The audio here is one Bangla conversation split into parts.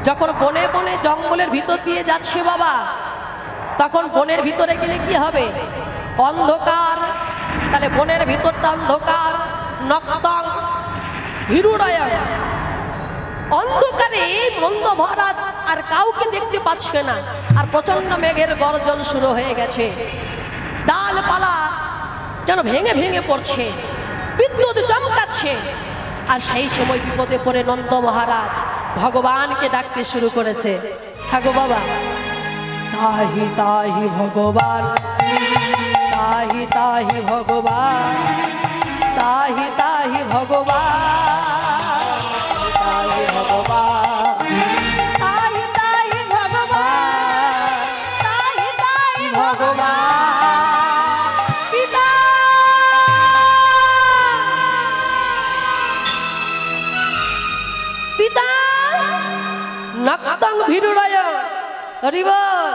যখন বনে বনে জঙ্গলের ভিতর দিয়ে যাচ্ছে বাবা, তখন বনের ভিতরে গেলে কি হবে? অন্ধকার। তাহলে বনের ভিতরটা অন্ধকার, নক্তং ভীরুরায়, অন্ধকারে নন্দ মহারাজ আর কাউকে দেখতে পাচ্ছে না। আর প্রচন্ড মেঘের গর্জন শুরু হয়ে গেছে, ডালপালা যেন ভেঙে ভেঙে পড়ছে, বিদ্যুৎ চমকাচ্ছে। আর সেই সময় বিপদে পড়ে নন্দ মহারাজ ভগবানকে ডাকতে শুরু করেছে। থাকো বাবা, তাহি তাহি ভগবান, তাহি তাহি ভগবান, তাহি তাহি ভগবান, তাহি ভগবান, তাহি তাহি ভগবান, তাহি তাহি ভগবান। পিতা পিতা নক্তং ভীরুরায়, হরি বল।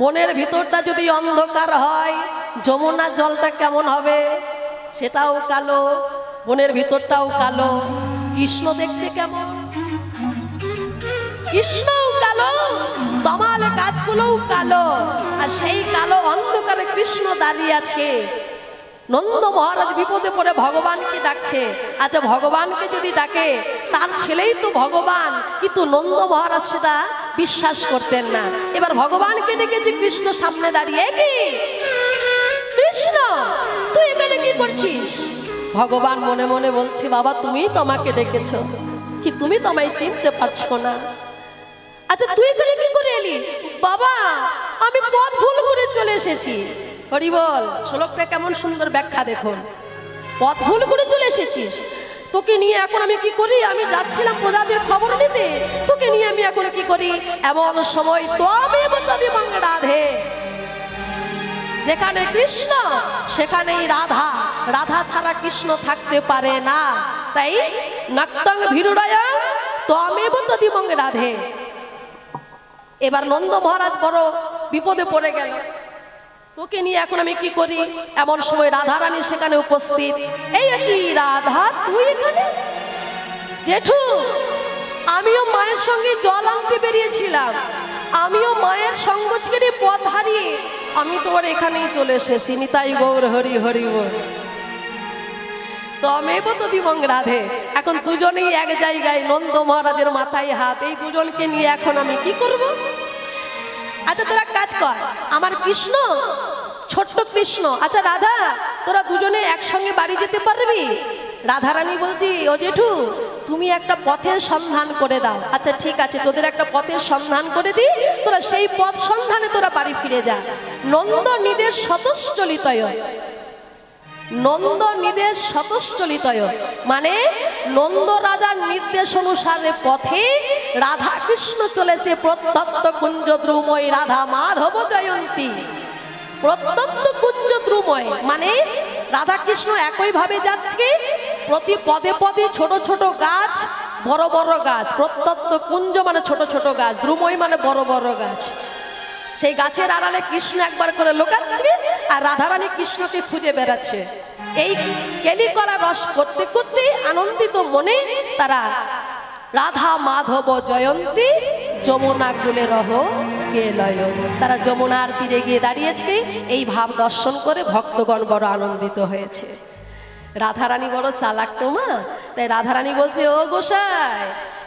বনের ভিতরটা যদি অন্ধকার হয়, যমুনা জলটা কেমন হবে? সেটাও কালো, বনের ভিতরটাও কালো। কৃষ্ণ দেখতে কেমন? কৃষ্ণও কালো, তমাল গাছগুলোও কালো। আর সেই কালো অন্ধকারে কৃষ্ণ দাঁড়িয়ে আছে। নন্দ মহারাজ বিপদে পড়ে ভগবানকে ডাকছে। আচ্ছা, ভগবানকে যদি ডাকে, তার ছেলেই তো ভগবান, কিন্তু নন্দ মহারাজ সেটা বিশ্বাস করতেন না। এবার ভগবানকে ডেকেছে, কৃষ্ণ সামনে দাঁড়িয়ে। কি কৃষ্ণ, তুই এখানে কি করছিস? ভগবান মনে মনে বলছে, বাবা তুমি তো আমাকে ডেকেছ, কি তুমি তো আমায় চিনতে পারছো না? আচ্ছা তুই এখানে কি করে এলি? বাবা আমি পথ ভুল করে চলে এসেছি। হরি বল। শ্লোকটা কেমন সুন্দর ব্যাখ্যা দেখুন। পথ ভুল করে চলে এসেছিস, তোকে নিয়ে এখন আমি কি করি? আমি যাচ্ছিলাম প্রজাদের খবর নিতে, তোকে নিয়ে আমি এখন কি করি? এমন সময় ত্বমেব তদিমং রাধে, যেখানে কৃষ্ণ সেখানেই রাধা, রাধা ছাড়া কৃষ্ণ থাকতে পারে না। তাই নক্তং ভীরুরায় ত্বমেব তদিমং রাধে। এবার নন্দ মহারাজ বড় বিপদে পড়ে গেল, তোকে নিয়ে এখন আমি কি করি? এমন সময় রাধা রানী সেখানে উপস্থিত। এই কি রাধা, তুই এখানে? জেঠু, আমিও মায়ের সঙ্গে জল আনতে বেরিয়েছিলাম, আমিও মায়ের সঙ্গ ছেড়ে পথ হারিয়ে আমি তোমার এখানেই চলে এসেছি। নিতাই গৌর হরি হরি বল। তমেব তদিমং রাধে। এখন দুজনেই এক জায়গায়, নন্দ মহারাজের মাথায় হাত। এই দুজনকে নিয়ে এখন আমি কি করব? আচ্ছা তোরা কাজ কর, আমার কৃষ্ণ ছোট্ট কৃষ্ণ, আচ্ছা রাধা তোরা দুজনে একসঙ্গে বাড়ি যেতে পারবি? রাধা রানী বলছি, ও জেঠু তুমি একটা পথের সন্ধান করে দাও। আচ্ছা ঠিক আছে, তোদের একটা পথের সন্ধান করে দিই, তোরা সেই পথ সন্ধানে তোরা বাড়ি ফিরে যা। নন্দ নিদেশ স্বতশ্চলিতয়, নন্দ নিদেশ স্বতশ্চলিতয় মানে নন্দ রাজার নির্দেশ অনুসারে পথে রাধা কৃষ্ণ চলেছে। প্রত্যন্ত কুঞ্জ দ্রুময় রাধা মাধব জয়ন্তী। প্রত্যন্ত কুঞ্জ দ্রুময় মানে রাধা কৃষ্ণ একই ভাবে যাচ্ছে, প্রতি পদে পদে ছোট ছোট গাছ, বড় বড় গাছ। প্রত্যন্ত কুঞ্জ মানে ছোট ছোট গাছ, দ্রুময় মানে বড় বড় গাছ। সেই গাছের আড়ালে কৃষ্ণ একবার করে লুকাচ্ছে, আর রাধারানী কৃষ্ণকে খুঁজে বেড়াচ্ছে। এই কেলি করা রস করতে করতে আনন্দিত মনে তারা রাধা মাধব জয়ন্তী যমুনা কুলে রহ কেলয়, তারা যমুনার তীরে গিয়ে দাঁড়িয়েছে। এই ভাব দর্শন করে ভক্তগণ বড় আনন্দিত হয়েছে। রাধারানী বড় চালাক তো মা, তাই রাধারানী বলছে, ও গোসাই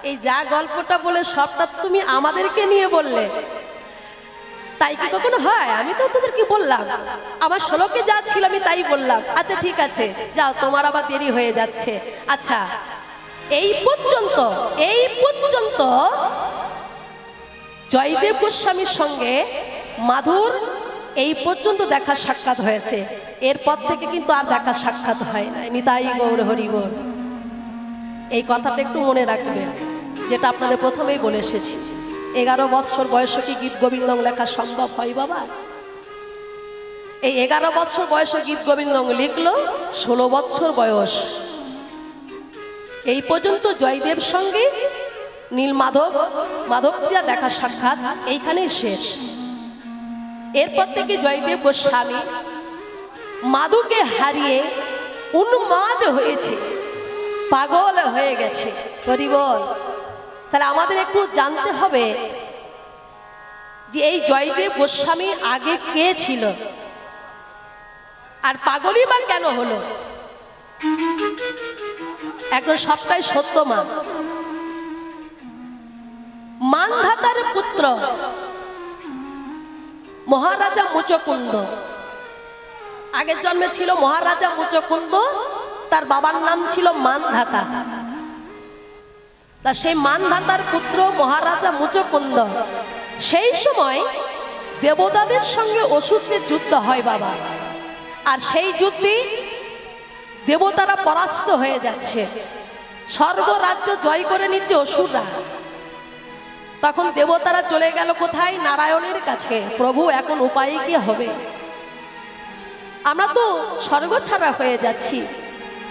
এই যা গল্পটা বলে সবটা তুমি আমাদেরকে নিয়ে বললে, তাই কি কখনো হয়? আমি তো তোদেরকে বললাম, আমার শ্লোকে যা ছিল আমি তাই বললাম। আচ্ছা ঠিক আছে যাও, তোমার আবার দেরি হয়ে যাচ্ছে। আচ্ছা এই পর্যন্ত জয়দেব গোস্বামীর সঙ্গে মাধুর এই পর্যন্ত দেখা সাক্ষাৎ হয়েছে, এরপর থেকে কিন্তু আর দেখা সাক্ষাৎ হয় না। নিতাই গৌর হরি বল। এই কথাটা একটু মনে রাখবেন, যেটা আপনাদের প্রথমেই বলে এসেছি। 11 বৎসর বয়সে কি গীত গোবিন্দং লেখা সম্ভব হয় বাবা? এই 11 বৎসর বয়সে গীত গোবিন্দং লিখলো, 16 বৎসর বয়স। এই পর্যন্ত জয়দেব সঙ্গে নীল মাধবপ্রিয়া দেখা সাক্ষাৎ এইখানেই শেষ। এরপর থেকে জয়দেব গোস্বামী মাধুকে হারিয়ে উন্মাদ হয়েছে, পাগল হয়ে গেছে। হরি বল। তাহলে আমাদের একটু জানতে হবে যে এই জয়দেব গোস্বামী আগে কে ছিল, আর পাগলই বা কেন হলো। এখন সবটাই সত্য। মানধাতার পুত্র মহারাজা মুচকুন্দ, আগের জন্মে ছিল মহারাজা মুচকুন্দ, তার বাবার নাম ছিল মানধাতা। তা সেই মানধাতার পুত্র মহারাজা মুচকুন্দ, সেই সময় দেবতাদের সঙ্গে অসুরদের যুদ্ধ হয় বাবা। আর সেই যুদ্ধে দেবতারা পরাস্ত হয়ে যাচ্ছে, স্বর্গ রাজ্য জয় করে নিচ্ছে অসুররা। তখন দেবতারা চলে গেল কোথায়? নারায়ণের কাছে। প্রভু এখন উপায় কি হবে? আমরা তো স্বর্গ ছাড়া হয়ে যাচ্ছি।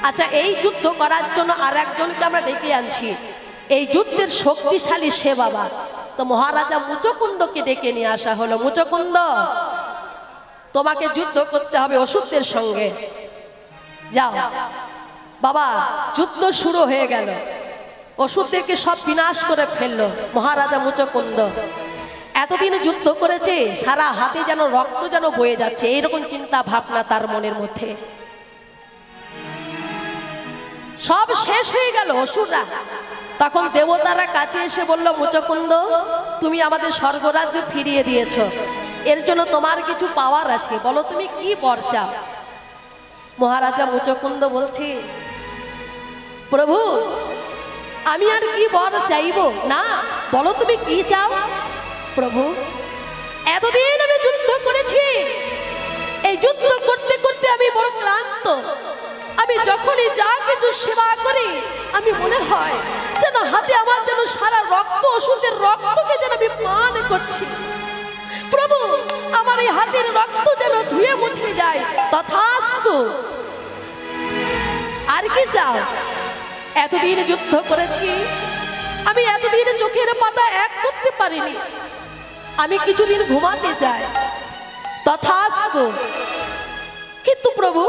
আচ্ছা, এই যুদ্ধ করার জন্য আর একজনকে আমরা ডেকে আনছি, এই যুদ্ধের শক্তিশালী সে বাবা। তো মহারাজা মুচকুন্দকে ডেকে নিয়ে আসা হলো। মুচকুন্দ, তোমাকে যুদ্ধ করতে হবে অসুরদের সঙ্গে, যাও। বাবা, যুদ্ধ শুরু হয়ে গেল, অসুরদেরকে সব বিনাশ করে ফেললো মহারাজা মুচকুন্দ। এতদিন যুদ্ধ করেছে, সারা হাতে যেন রক্ত যেন বয়ে যাচ্ছে, এইরকম চিন্তা ভাবনা তার মনের মধ্যে। সব শেষ হয়ে গেল অসুররা। তখন দেবতারা কাছে এসে বলল, মুচকুন্দ, তুমি আমাদের স্বর্গরাজ্য ফিরিয়ে দিয়েছ, এর জন্য তোমার কিছু পাওয়ার আছে, বলো তুমি কি বর চাও? মহারাজা মুচকুন্দ বলছে, প্রভু আমি আর কি বর চাইব না, বলো তুমি কি চাও? প্রভু, এতদিন আমি যুদ্ধ করেছি, এই যুদ্ধ করতে করতে আমি বড় ক্লান্ত। আমি যখনই যা কিছু সেবা করি, আমি মনে হয় যেন হাতে আমার যেন সারা রক্ত, অসুরদের রক্তকে যেন আমি পান করছি। প্রভু, আমার এই হাতের রক্ত যেন ধুয়ে মুছে যায়, তথাস্তু। আর কি চাও? এতদিন যুদ্ধ করেছি, আমি এতদিন চোখের পাতা এক করতে পারিনি, আমি কিছুদিন ঘুমাতে চাই, তথাস্তু। কিন্তু প্রভু,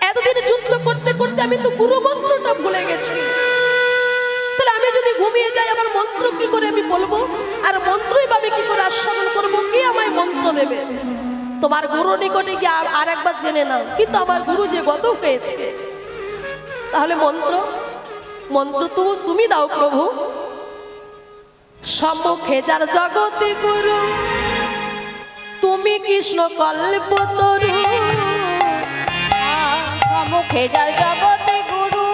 এতদিন যুদ্ধ করতে করতে আমি তো গুরু মন্ত্রটা ভুলে গেছি, তাহলে আমি যদি ঘুমিয়ে যাই আমার মন্ত্র কি করে আমি বলবো? আর মন্ত্রই বা আমি কি করে আস্বাদন করবো? কে আমায় মন্ত্র দেবে? তোমার গুরু নিকটে গিয়ে আর একবার জেনে নাও। কিন্তু আমার গুরু যে গত হয়েছে, তাহলে মন্ত্র তো তুমি দাও প্রভু। সম্মুখে যার জগতে গুরু, তুমি কৃষ্ণ কল্পতরু। সম্মুখে যার জগতে গুরু,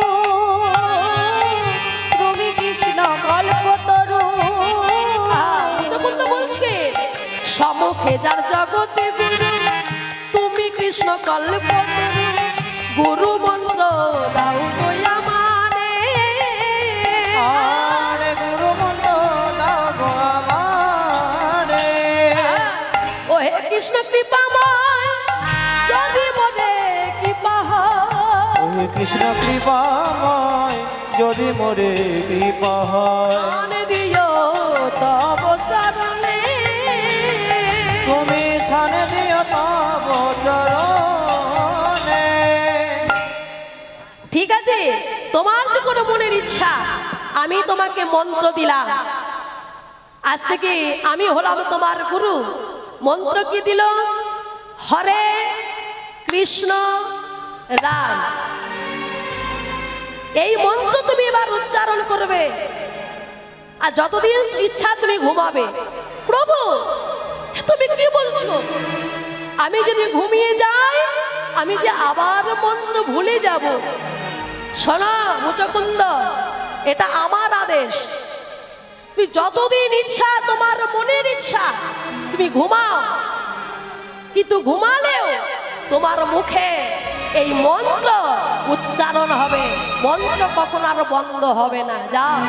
তুমি কৃষ্ণ কল্পতরু। মুচকুন্দ বলছে, সম্মুখে যার জগতে গুরু, তুমি কৃষ্ণ কল্পতরু। গুরু মন্ত্র দাও গো আমারে, আরে গুরু মন্ত্র দাও গো আমারে। ও হে কৃষ্ণ কৃপাময়, যদি মনে কৃপা হয়, ও কৃষ্ণ কৃপাময়, যদি মোরে কৃপা হয়। প্রাণ দিও তব চরণে, তুমি স্থান দিও তব চরণে। ঠিক আছে, তোমার যে কোনো মনের ইচ্ছা, আমি তোমাকে মন্ত্র দিলাম। আজ থেকে আমি হলাম তোমার গুরু। মন্ত্র কি দিল? হরে কৃষ্ণ রাম। এই মন্ত্র তুমি এবার উচ্চারণ করবে, আর যতদিন ইচ্ছা তুমি ঘুমাবে। প্রভু, তুমি কি বলছো? আমি যদি ঘুমিয়ে যাই, আমি যে আবার মন্ত্র ভুলে যাব। শোনো মুচকুন্দ, এটা আমার আদেশ। তুমি যতদিন ইচ্ছা, তোমার মনের ইচ্ছা, তুমি ঘুমাও, কিন্তু ঘুমালেও তোমার মুখে এই মন্ত্র উচ্চারণ হবে। মন্ত্র কখনো আর বন্ধ হবে না। যাও,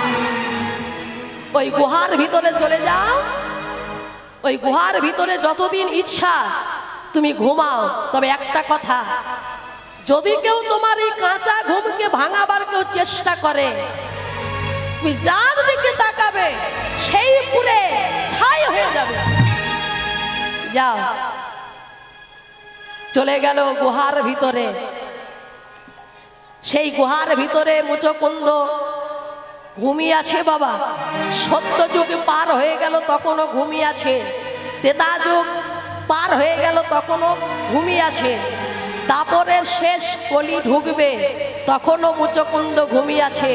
ওই গুহার ভিতরে চলে যাও। ওই গুহার ভিতরে যতদিন ইচ্ছা তুমি ঘুমাও। তবে একটা কথা, যদি কেউ তোমার এই কাঁচা ঘুমকে ভাঙাবার কেউ চেষ্টা করে, তুমি যার দিকে তাকাবে সেই পুরে ছাই হয়ে যাবে। যাও। চলে গেল গুহার ভিতরে। সেই গুহার ভিতরে মুচকুন্দ ঘুমিয়ে আছে বাবা। সত্য যুগ পার হয়ে গেল তখনও ঘুমিয়ে আছে, ত্রেতা যুগ পার হয়ে গেল তখনও ঘুমিয়ে আছে, দাপরের শেষ কলি ঢুকবে তখনও মুচকুন্দ ঘুমিয়ে আছে।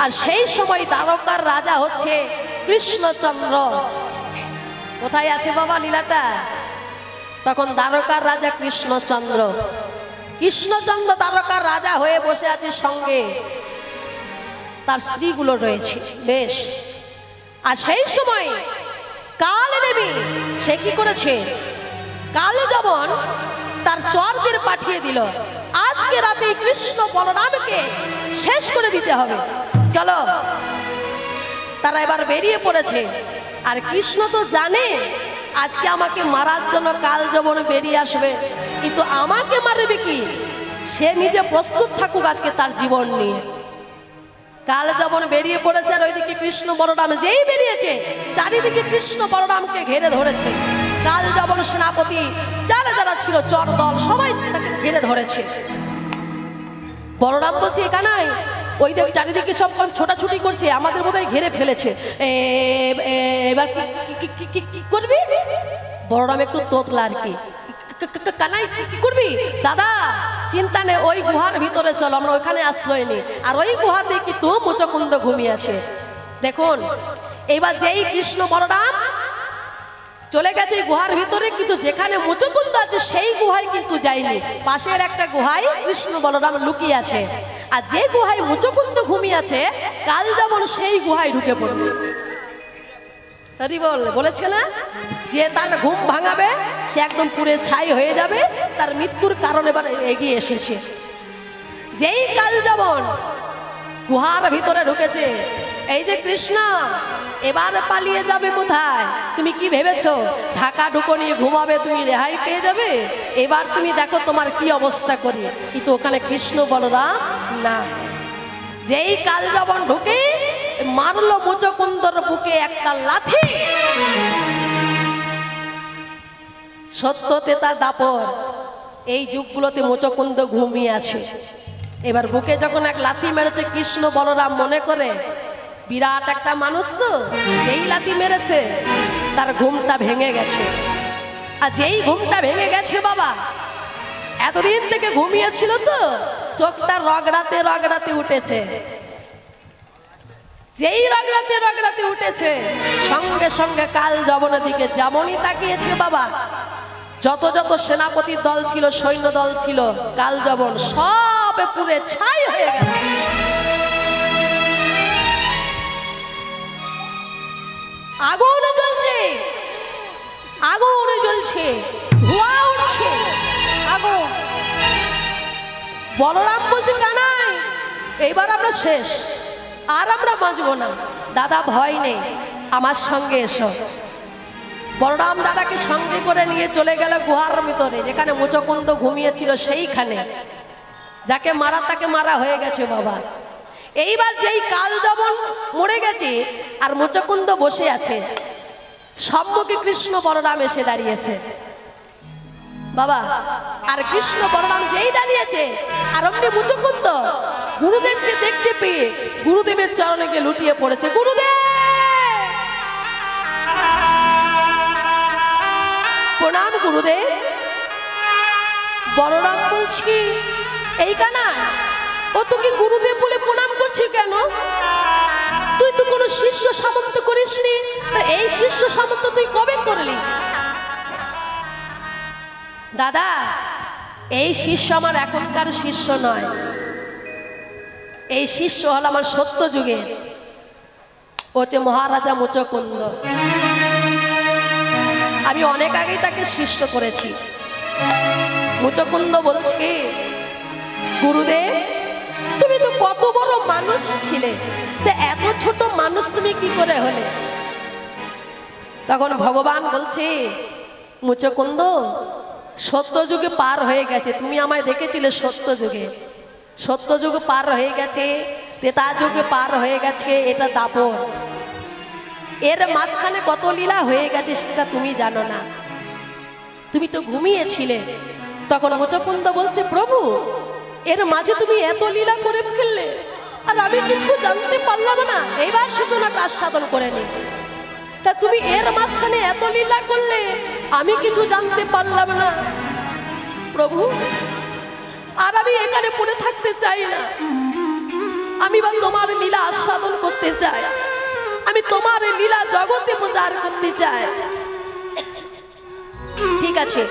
আর সেই সময় দ্বারকার রাজা হচ্ছে কৃষ্ণচন্দ্র। কোথায় আছে বাবা লীলাটা? তখন দ্বারকার রাজা কৃষ্ণচন্দ্র। কৃষ্ণচন্দ্র দ্বারকার রাজা হয়ে বসে আছে, সঙ্গে তার স্ত্রীগুলো রয়েছে বেশ। আর সেই সময় কাল দেবী সে কি করেছে, কাল যেমন তার চরদের পাঠিয়ে দিল, আজকে রাতে কৃষ্ণ বলরামকে শেষ করে দিতে হবে, চলো। তারা এবার বেরিয়ে পড়েছে। আর কৃষ্ণ তো জানে আজকে আমাকে মারার জন্য কাল যবন বেরিয়ে আসবে, কিন্তু আমাকে মারবে কি, সে নিজে প্রস্তুত থাকুক আজকে তার জীবন নিয়ে। কাল যবন বেরিয়ে পড়েছে, আর ওইদিকে কৃষ্ণ বলরাম যেই বেরিয়েছে চারিদিকে কৃষ্ণ বলরামকে ঘিরে ধরেছে। কাল যবন সেনাপতি যারা যারা ছিল চর দল সবাই তাকে ঘিরে ধরেছে। বলরাম বলছে এখানাই, ওই দেখ চারিদিকে সব ছোটাছুটি করছে, আমাদের বোধহয় ঘিরে ফেলেছে, এবার কি করবি? বলরাম একটু তোতলা আর কি, কানাই কি করবি? দাদা চিন্তা নেই, ওই গুহার ভিতরে চলো, আমরা ওইখানে আশ্রয় নিই। আর ওই গুহা দিয়ে কিন্তু মুচকুন্দ ঘুমিয়ে আছে। দেখুন এবার যেই কৃষ্ণ বলরাম চলে গেছে গুহার ভিতরে, কিন্তু যেখানে মুচকুন্দ আছে সেই গুহায় কিন্তু যায়নি, পাশের একটা গুহায় কৃষ্ণ বলরাম লুকিয়ে আছে। আর যে গুহায় মুচকুন্দ ঘুমিয়ে আছে কাল যেমন সেই গুহায় ঢুকে পড়েছে। বলেছে না যে তার ঘুম ভাঙাবে সে একদম পুড়ে ছাই হয়ে যাবে, তার মৃত্যুর কারণ এবার এগিয়ে এসেছে। যেই কাল যেমন গুহার ভিতরে ঢুকেছে, এই যে কৃষ্ণ এবার পালিয়ে যাবে কোথায়? তুমি কি ভেবেছো ঢাকা ঢুকো নিয়ে ঘুমাবে, তুমি রেহাই পেয়ে যাবে? এবার তুমি দেখো তোমার কি অবস্থা করি। কিন্তু ওখানে কৃষ্ণ বলরাম না, যেই কাল যবন ঢুকে মারলো মুচকুন্দর বুকে একটা লাথি। সত্য তেতা দাপর এই যুগগুলোতে মুচকুন্দ ঘুমিয়ে আছে। এবার বুকে যখন এক লাথি মেরেছে কৃষ্ণ বলরাম মনে করে বিরাট একটা মানুষ তো, যেই লাথি মেরেছে তার ঘুমটা ভেঙে গেছে। আর যেই ঘুমটা ভেঙে গেছে বাবা, এতদিন থেকে ঘুমিয়েছিল তো চোখটা রগড়াতে রগড়াতে উঠেছে। যেই রগড়াতে রগড়াতে উঠেছে সঙ্গে সঙ্গে কাল যবনের দিকে যেমনই তাকিয়েছে বাবা, যত যত সেনাপতির দল ছিল সৈন্য দল ছিল কাল যবন সব পুড়ে ছাই হয়ে গেছে। আগুন জ্বলছে, আগুন জ্বলছে, ধোঁয়া উঠছে, আগুন। বলরাম বলছে কানাই এইবার আমরা শেষ, আর আমরা বাঁচবো না। দাদা ভয় নেই, আমার সঙ্গে এসো। বলরাম দাদাকে সঙ্গে করে নিয়ে চলে গেল গুহার ভিতরে, যেখানে মুচকুন্দ ঘুমিয়েছিল সেইখানে। যাকে মারা তাকে মারা হয়ে গেছে বাবা। এইবার যেই কাল যবন মরে গেছে আর মুচকুন্দ বসে আছে, সম্মুখে কৃষ্ণ বলরাম এসে দাঁড়িয়েছে বাবা। আর কৃষ্ণ বলরাম যেই দাঁড়িয়েছে আর অমনি মুচকুন্দ গুরুদেবকে দেখতে পেয়ে গুরুদেবের চরণে গিয়ে লুটিয়ে পড়েছে। গুরুদেব প্রণাম গুরুদেব। বলরাম বলছি এই কানা, ও তোকে গুরুদেব বলে প্রণাম করছি কেন? তুই তো কোনো শিষ্য সামন্ত করিসনি, এই শিষ্য সামন্ত তুই কবে করলি? দাদা এই শিষ্য আমার এখনকার শিষ্য নয়, এই শিষ্য হল আমার সত্য যুগে, হচ্ছে মহারাজা মুচকুন্দ। আমি অনেক আগেই তাকে শিষ্য করেছি। মুচকুন্দ বলছি গুরুদেব তুমি তো কত বড় মানুষ ছিলে, তা এত ছোট মানুষ তুমি কি করে হলে? তখন ভগবান বলছে মুচকুন্দ সত্য যুগে পার হয়ে গেছে, তুমি আমায় দেখেছিলে সত্য যুগে, সত্য যুগ পার হয়ে গেছে, ত্রেতা যুগে পার হয়ে গেছে, এটা দাপর। এর মাঝখানে কত লীলা হয়ে গেছে সেটা তুমি জানো না, তুমি তো ঘুমিয়েছিলে। তখন মুচকুন্দ বলছে প্রভু এর মাঝে তুমি এত লীলা করে ফেললে, আর আমি কিছু জানতে পারলাম না, এইবার সূচনাটা আস্বাদন করে নি। তা তুমি এর মাঝখানে এত লীলা করলে, আমি কিছু জানতে পারলাম না প্রভু। আর আমি এখানে পড়ে থাকতে চাই না, আমি বা তোমার লীলা আস্বাদন করতে চাই, আমি তোমার লীলা জগতে প্রচার করতে চাই। ঠিক আছে,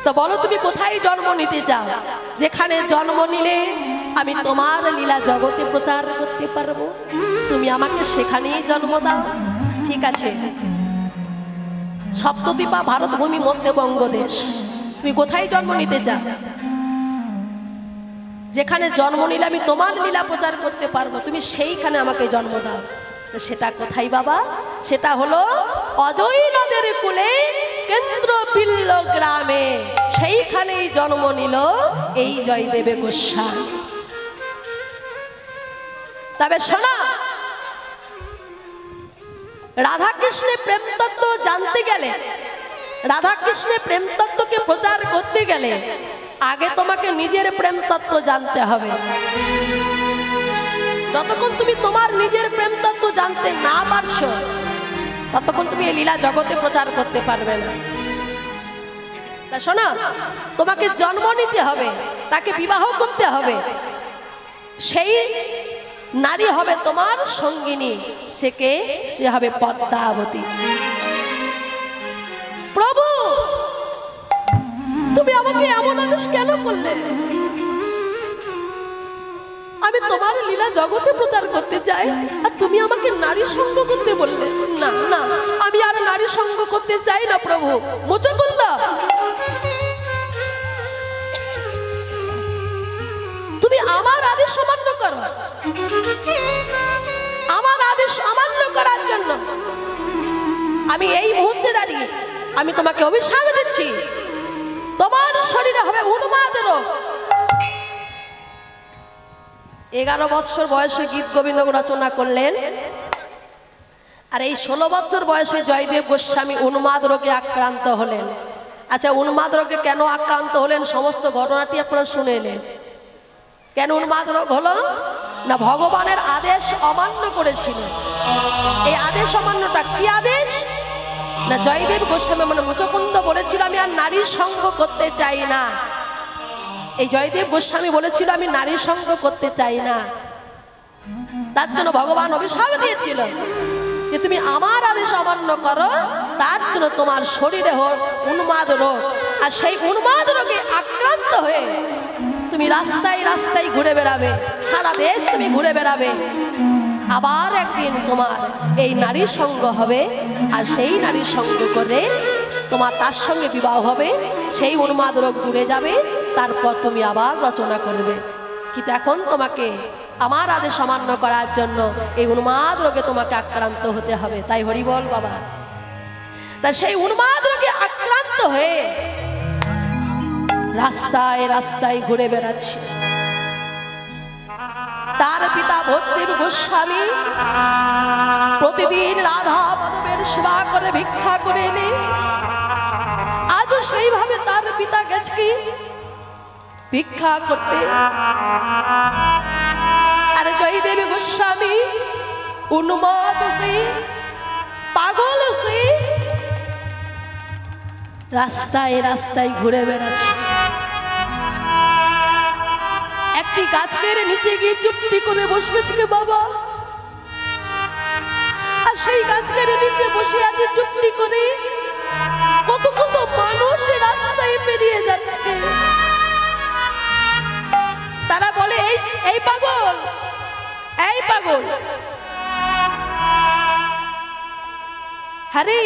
তো বলো তুমি কোথায় জন্ম নিতে চাও, যেখানে জন্ম নিলে আমি তোমার লীলা জগতে প্রচার করতে পারবো, তুমি আমাকে সেখানেই জন্ম দাও। ঠিক আছে, সপ্তদ্বীপা ভারতভূমি মধ্যবঙ্গ দেশ, তুমি কোথায় জন্ম নিতে চাও, যেখানে জন্ম নিলে আমি তোমার লীলা প্রচার করতে পারবো, তুমি সেইখানে আমাকে জন্ম দাও। সেটা কোথায় বাবা? সেটা হলো অজয় নদের কূলে কেন্দ্রবিল্ল গ্রামে, সেইখানেই জন্ম নিল এই জয়দেব গোস্বামী। তবে শোনা, রাধা কৃষ্ণের প্রেম তত্ত্ব জানতে গেলে, রাধা কৃষ্ণের প্রেম তত্ত্বকে প্রচার করতে গেলে আগে তোমাকে নিজের প্রেম তত্ত্ব জানতে হবে। যতক্ষণ তুমি তোমার নিজের প্রেম তত্ত্ব জানতে না পারছো, ততক্ষণ তুমি এই লীলা জগতে প্রচার করতে পারবে না। তা শোনো, তোমাকে জন্ম নিতে হবে, তাকে বিবাহ করতে হবে, সেই নারী হবে তোমার সঙ্গিনী, সে হবে পদ্মাবতী। প্রভু, তুমি আমাকে এমন আদেশ কেন করলে? আমি তোমার লীলা জগতে প্রচার করতে চাই, আর তুমি আমাকে নারী সঙ্গ করতে বললে। না না, আমি আর নারী সঙ্গ করতে চাই না প্রভু। মুচকুন্দ, তুমি আমার আদেশ অমান্য করো। আমার আদেশ অমান্য করার জন্য আমি এই মুহূর্তে দাঁড়িয়ে আমি তোমাকে অভিশাপ দিচ্ছি, তোমার শরীরে হবে উন্মাদ রোগ। 11 বছর বয়সে গীত গোবিন্দ রচনা করলেন, আর এই 16 বছর বয়সে জয়দেব গোস্বামী উন্মাদ রোগে আক্রান্ত হলেন। আচ্ছা, উন্মাদ রোগে কেন আক্রান্ত হলেন সমস্ত ঘটনাটি আপনারা শুনে এলেন। কেন উন্মাদ রোগ হলো? না, ভগবানের আদেশ অমান্য করেছিল। এই আদেশ অমান্যটা কি আদেশ? না, জয়দেব গোস্বামী মানে মুচকুন্দ বলেছিল আমি আর নারীর সঙ্গ করতে চাই না। এই জয়দেব গোস্বামী বলেছিল আমি নারীর সঙ্গ করতে চাই না। তার জন্য ভগবান অভিশাপ দিয়েছিল যে তুমি আমার আদেশ অমান্য করো, তার জন্য তোমার শরীরে হোক উন্মাদ রোগ। আর সেই উন্মাদ রোগে আক্রান্ত হয়ে তুমি রাস্তায় রাস্তায় ঘুরে বেড়াবে, সারা দেশ তুমি ঘুরে বেড়াবে। আবার একদিন তোমার এই নারীর সঙ্গ হবে, আর সেই নারীর সঙ্গ করে তোমার তার সঙ্গে বিবাহ হবে, সেই উন্মাদ রোগ দূরে যাবে, তারপর তুমি আবার রচনা করবে। কিন্তু এখন তোমাকে আমার আদেশ অমান্য করার জন্য এই উন্মাদ রোগে তোমাকে আক্রান্ত হতে হবে। তাই হরি বল বাবা। তা সেই উন্মাদ রোগে আক্রান্ত হয়ে রাস্তায় রাস্তায় ঘুরে বেড়াচ্ছে। তার পিতা ভজদেব গোস্বামী প্রতিদিন রাধা মাধবের সেবা করে ভিক্ষা করে এনে আজও সেইভাবে তার পিতা গেছে ভিক্ষা করতে। আর জয়দেব গোস্বামী উন্মাদ হয়ে পাগল হয়ে রাস্তায় রাস্তায় ঘুরে বেড়াচ্ছে। একটি গাছের নিচে গিয়ে চুপটি করে বসে গেছে বাবা, আর সেই গাছের নিচে বসে আছে চুপটি করে কত কত মানুষ রাস্তায় পেরিয়ে যাচ্ছে। তারা বলে এই পাগল, এই পাগল, হরি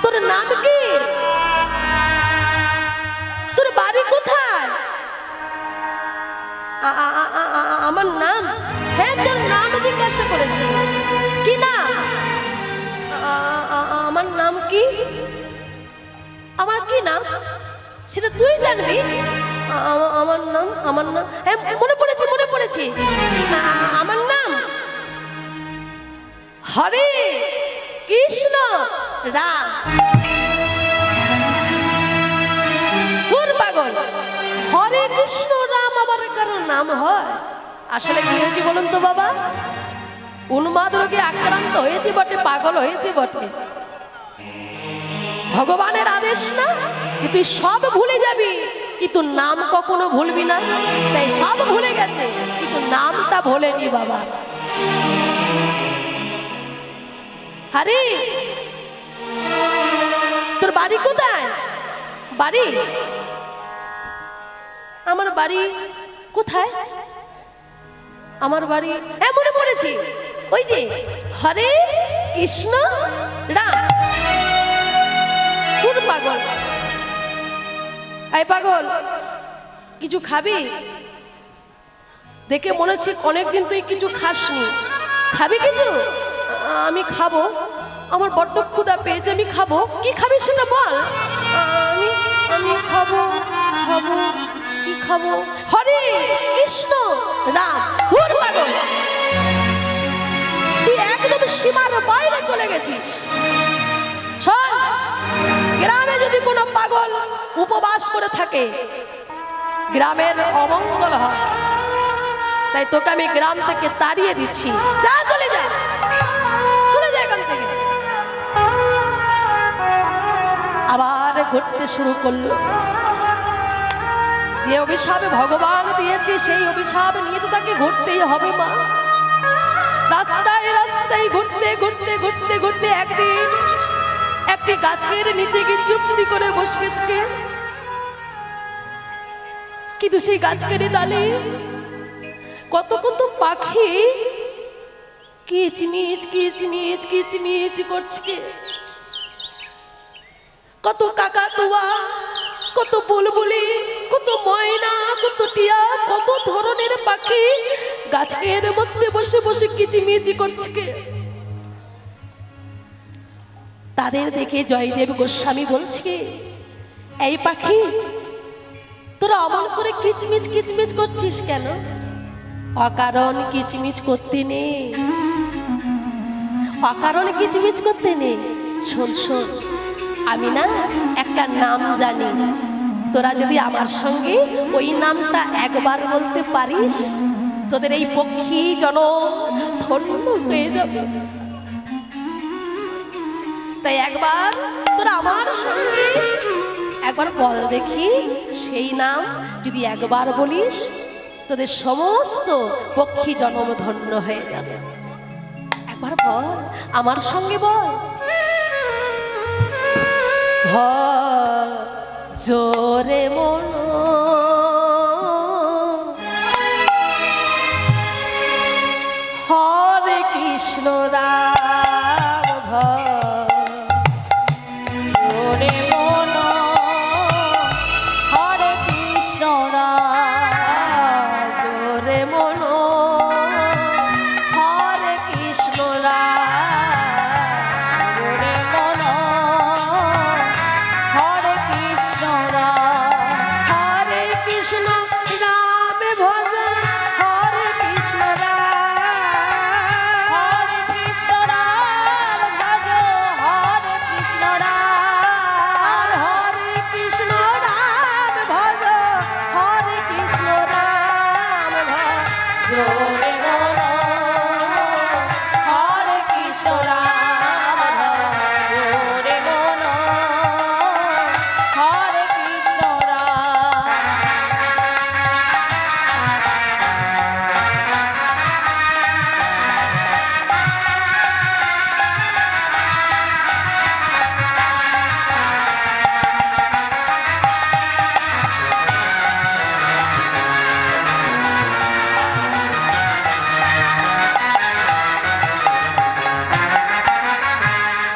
তোর নাম কি? তোর বাড়ি কোথায়? আমার নাম? হ্যাঁ, তোর নাম জিজ্ঞাসা করেছে। কি নাম? আমার নাম কি? আমার কি নাম সেটা তুই জানবি। আমার নাম, আমার নাম, হ্যাঁ মনে পড়েছে, মনে পড়েছে। আমার নাম হরে কৃষ্ণ রাম। দূর পাগল, হরে কৃষ্ণ রাম আমার কারো নাম হয়? আসলে কি হয়েছে বলুন তো বাবা? উন্মাদ রোগে আক্রান্ত হয়েছে বটে, পাগল হয়েছে বটে, ভগবানের আদেশ না যে তুই সব ভুলে যাবি কিন্তু নাম কখনো ভুলবি না। তাই সব ভুলে গেছে কিন্তু নামটা ভোলেনি বাবা। আরে তোর বাড়ি কোথায়? বাড়ি? আমার বাড়ি কোথায়? আমার বাড়ি মনে পড়েছি, ওই যে হরে কৃষ্ণ রাম। তোর পাগল, এই পাগল কিছু খাবি? দেখে মনে হচ্ছে অনেকদিন তুই কিছু খাসনি, খাবি কিছু? আমি খাবো, আমার বড্ড ক্ষুধা পেয়েছে, আমি খাবো। কি খাবি সেটা বল। আমি আমি খাবো খাবো কি খাবো? হরে কৃষ্ণ রাম। তোর পাগল, তুই একদম সীমার বাইরে চলে গেছিস। শোন, গ্রামে যদি কোনো পাগল উপবাস করে থাকে গ্রামের অমঙ্গল হয়। তাই তোকে আমি গ্রাম থেকে তাড়িয়ে দিচ্ছি। যা, চলে যা, চলে যা এখান থেকে। আবার ঘুরতে শুরু করলো। যে অভিশাপ ভগবান দিয়েছে সেই অভিশাপ নিয়ে তো তাকে ঘুরতেই হবে মা। রাস্তায় রাস্তায় ঘুরতে ঘুরতে ঘুরতে ঘুরতে একদিন একটি গাছের নিচে গিয়ে চুপটি করে বসে গেছে। কিন্তু সেই গাছের ডালে কত কত পাখি কিচমিচ কিচমিচ কিচমিচ করছে। কত কাকাতুয়া, কত বুলবুলি, কত ময়না, কত টিয়া, কত ধরনের পাখি গাছের মধ্যে বসে বসে কিচিমিচি করছে। তাদের দেখে জয়দেব গোস্বামী বলছে, এই পাখি তোরা অমন করে কিচমিচ কিচমিচ করছিস কেন? অকারণ কিচমিচ করতে নেই, অকারণ কিচমিচ করতে নেই। শোন শোন, আমি না একটা নাম জানি, তোরা যদি আমার সঙ্গে ওই নামটা একবার বলতে পারিস তোদের এই পক্ষী জনম ধন্য হয়ে যাবে। তাই একবার তোরা আমার সঙ্গে একবার বল দেখি, সেই নাম যদি একবার বলিস তোদের সমস্ত পক্ষী জনম ধন্য হয়ে যাবে। একবার বল, আমার সঙ্গে বল। জোরে মন হরে কৃষ্ণ রাম। জোরে মন হরে কৃষ্ণ রাম। জোরে মন হরে কৃষ্ণ রাম। জোরে মন হরে কৃষ্ণ রাম। হরে কৃষ্ণ রাম ভজ, হরে কৃষ্ণ রাম। হরে কৃষ্ণ রাম ভজ, হরে কৃষ্ণ রাম। আর হরে কৃষ্ণ রাম ভজ, হরে কৃষ্ণ রাম ভজ। জোরে মন হরে কৃষ্ণ রাম ভজ। জোরে মন হরে কৃষ্ণ রাম।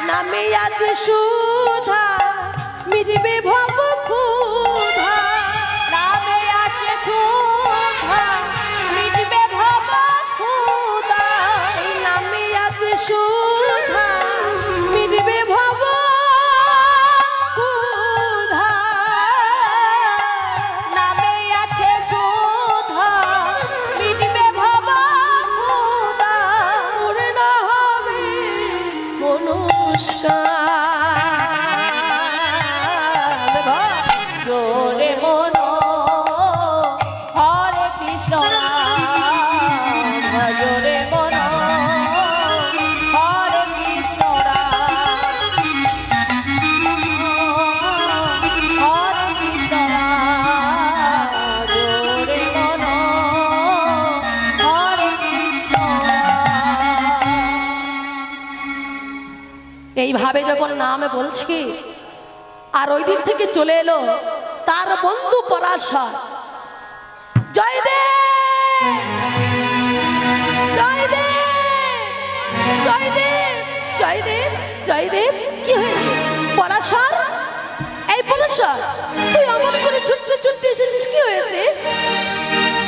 নামে আছে সুধা, মিটবে ভব ক্ষুধা। নামে আছে সুধা, মিটবে ভব ক্ষুধা। এই নামে আছে সুধা, মিটবে ভব ক্ষুধা। নামে আছে সুধা, মিটবে ভব ক্ষুধা। পূর্ণ হবে মনস্কার। এইভাবে যখন নাম বলছি, আর ওই দিক থেকে চলে এলো তার বন্ধু পরাশর। জয়দেব, জয়দেব, জয়দেব, জয়দেব, জয়দেব, কি হয়েছে? পরাশর, এই পরাশর, তুই অমন করে ছুটতে ছুটতে এসেছিস, কি হয়েছে?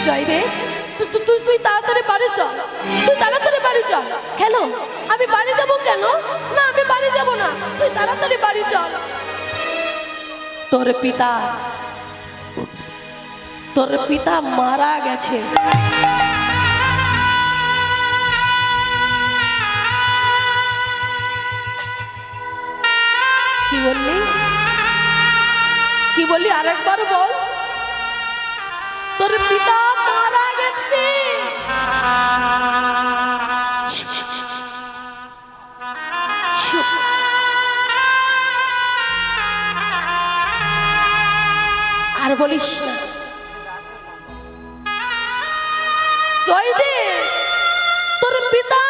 জয়দেব, তুই তাড়াতাড়ি বাড়ি চল, তুই তাড়াতাড়ি বাড়ি চল। কেন? আমি বাড়ি যাব কেন? না, আমি বাড়ি যাব না, তুই তাড়াতাড়ি বাড়ি চল। তোর পিতা মারা গেছে। কি বললি? কি বললি? আরেকবার বল। তোর পিতা মারা গেছে। আর বলিস না। জয়দেব, তোর পিতা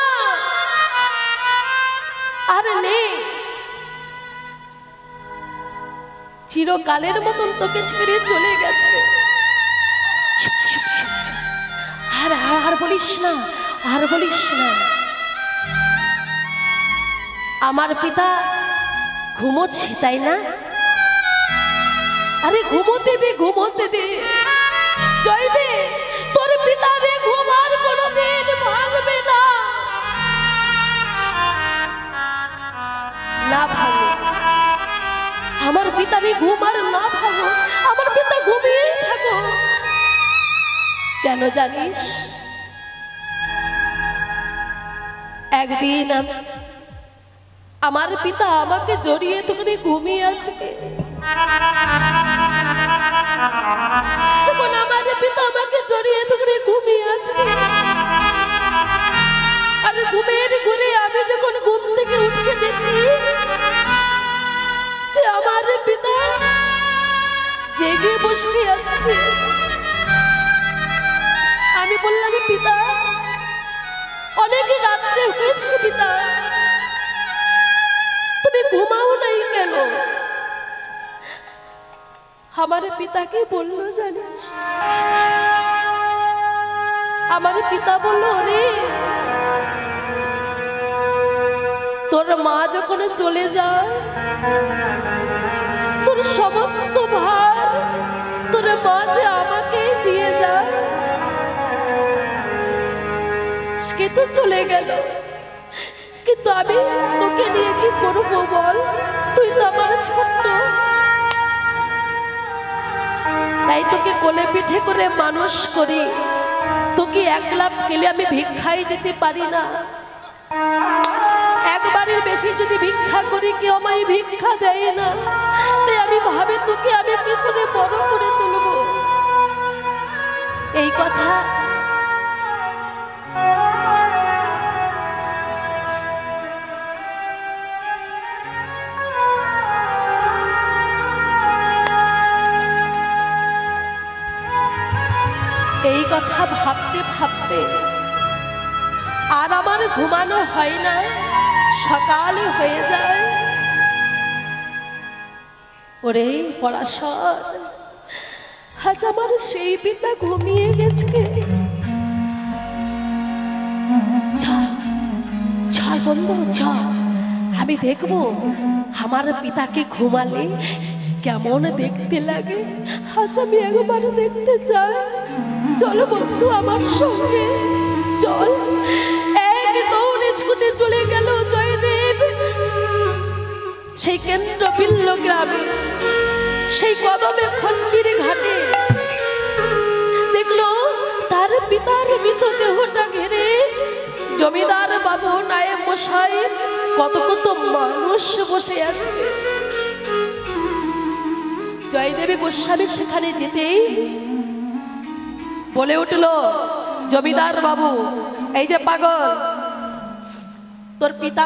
আর নেই, চিরকালের মতন তোকে ছেড়ে চলে গেছে। আর আর বলিস না, আর বলিস না। আমার পিতা ঘুমোচ্ছে, তাই না? আরে ঘুমোতে দে, ঘুমোতে দে। জয়দেব, তোর পিতার ঘুম আর কোনোদিন ভাঙবে না। না ভাঙো, আমার পিতার ঘুম আর না ভাঙো, আমার পিতা ঘুমিয়ে থাকো। কেন জানিস? একদিন আমার পিতা আমাকে জড়িয়ে ধরে ঘুমিয়ে আছে। যখন আমার পিতা আমাকে জড়িয়ে ধরে ঘুমিয়ে আছে, আর ঘুমের ঘুরে আমি যখন ঘুম থেকে উঠে দেখি যে আমার পিতা জেগে বসে আছে। আমি বললাম, পিতা, অনেক রাত্রে হয়েছে পিতা, তুমি ঘুমাও নাই কেন? আমার পিতাকে বললো, জানিস, আমার পিতা বললো, রে, তোর মা যখন চলে যায়, তোর সমস্ত ভার তোর মা যে আমাকে দিয়ে যায়, সে তো চলে গেল, কিন্তু আমি তোকে নিয়ে কি করবো বল? তুই তো আমার ছোট্ট, তাই তোকে কোলে পিঠে করে মানুষ করি। তোকে একলা পেলে আমি ভিক্ষায় যেতে পারি না। একবারের বেশি যদি ভিক্ষা করি, কেউ আমায় ভিক্ষা দেয় না। তাই আমি ভাবে তোকে আমি কি করে বড় করে তুলবো। এই কথা ভাবতে ভাবতে আর আমার ঘুমানো হয় না, সকাল হয়ে যায়। ওরে পরাশর, আজ আমার সেই পিতা ঘুমিয়ে গেছে। চল বন্ধু, চল, আমি দেখবো আমার পিতাকে ঘুমালে কেমন দেখতে লাগে। আজ আমি একবার দেখতে চাই। চলো বন্ধু আমার সঙ্গে, চল। এক দৌড়ে ছুটে চলে গেল জয়দেব সেই কেন্দ্র বিল্ল গ্রামে, সেই কদমে খন্ডির ঘাটে। দেখলো তার পিতার মৃতদেহটা ঘিরে জমিদার বাবু, নায়েব মশাই, কত কত মানুষ বসে আছে। জয়দেবী গোস্বামী সেখানে যেতেই বলে উঠলো, জমিদার বাবু, এই যে পাগল, তোর পিতা